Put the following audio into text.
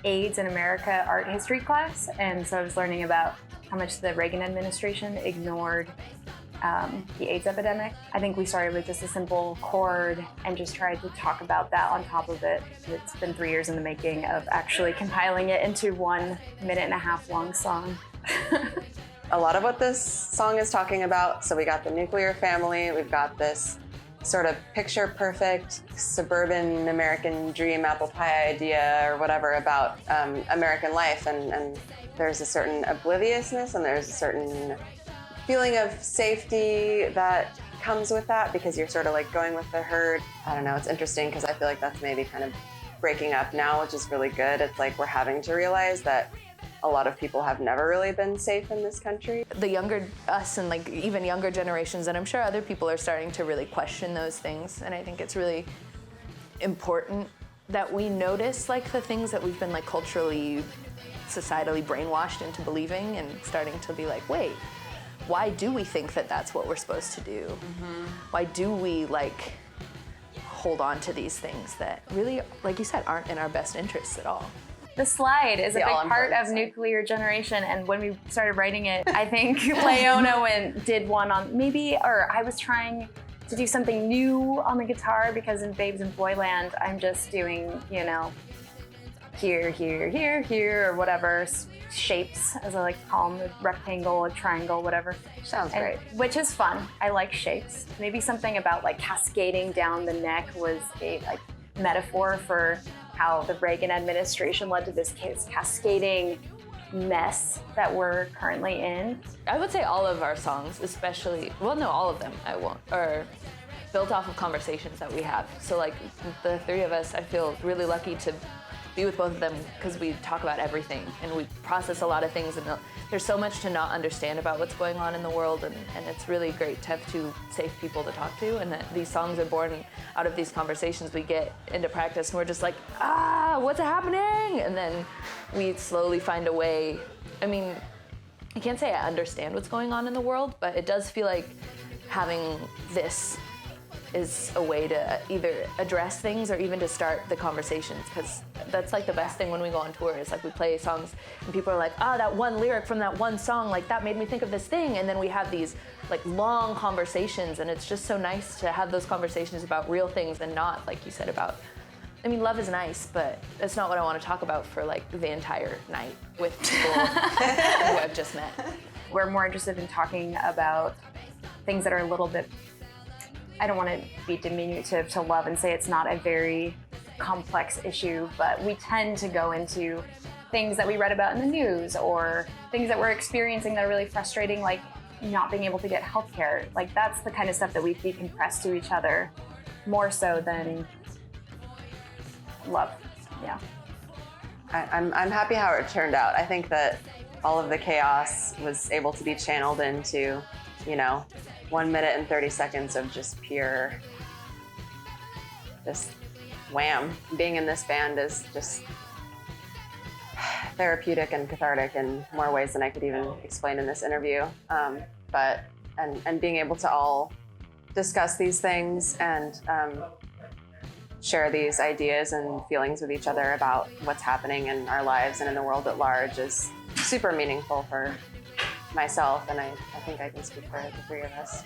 AIDS in America art history class, and so I was learning about how much the Reagan administration ignored the AIDS epidemic. I think we started with just a simple chord and just tried to talk about that on top of it. It's been 3 years in the making of actually compiling it into 1.5-minute long song. A lot of what this song is talking about, so we got the nuclear family, we've got this sort of picture perfect suburban American dream apple pie idea or whatever about American life, and there's a certain obliviousness and there's a certain feeling of safety that comes with that because you're sort of like going with the herd. I don't know, it's interesting because I feel like that's maybe kind of breaking up now, which is really good. It's like we're having to realize that a lot of people have never really been safe in this country. The younger us and like even younger generations, and I'm sure other people are starting to really question those things, and I think it's really important that we notice like the things that we've been like culturally, societally brainwashed into believing and starting to be like, wait, why do we think that that's what we're supposed to do? Mm-hmm. Why do we like hold on to these things that really, like you said, aren't in our best interests at all? The slide is a big part of Nuclear Generation, and when we started writing it, I think Leona did one on I was trying to do something new on the guitar because in Babes in Boyland, I'm just doing, here, here, here, here, or whatever shapes, as I like to call them, a rectangle, a triangle, whatever. Sounds great. Which is fun. I like shapes. Maybe something about like cascading down the neck was a like metaphor for how the Reagan administration led to this cascading mess that we're currently in. I would say all of our songs, especially, well, no, all of them, I won't, are built off of conversations that we have. So like the three of us, I feel really lucky to be with both of them because we talk about everything and we process a lot of things, and there's so much to not understand about what's going on in the world, and it's really great to have two safe people to talk to, and that these songs are born out of these conversations. We get into practice and we're just like, what's happening? And then we slowly find a way. I mean, I can't say I understand what's going on in the world, but it does feel like having this is a way to either address things or even to start the conversations, because that's like the best thing when we go on tour is like we play songs and people are like, that one lyric from that one song, like that made me think of this thing, and then we have these like long conversations, and it's just so nice to have those conversations about real things and not, like you said, about, I mean, love is nice, but that's not what I want to talk about for like the entire night with people who I've just met. We're more interested in talking about things that are a little bit, I don't want to be diminutive to love and say it's not a very complex issue, but we tend to go into things that we read about in the news or things that we're experiencing that are really frustrating, like not being able to get healthcare. Like that's the kind of stuff that we decompress to each other more so than love. Yeah. I'm happy how it turned out. I think that all of the chaos was able to be channeled into, 1 minute and 30 seconds of just pure, just wham. Being in this band is just therapeutic and cathartic in more ways than I could even explain in this interview. But being able to all discuss these things and share these ideas and feelings with each other about what's happening in our lives and in the world at large is super meaningful for myself, and I think I can speak for the three of us.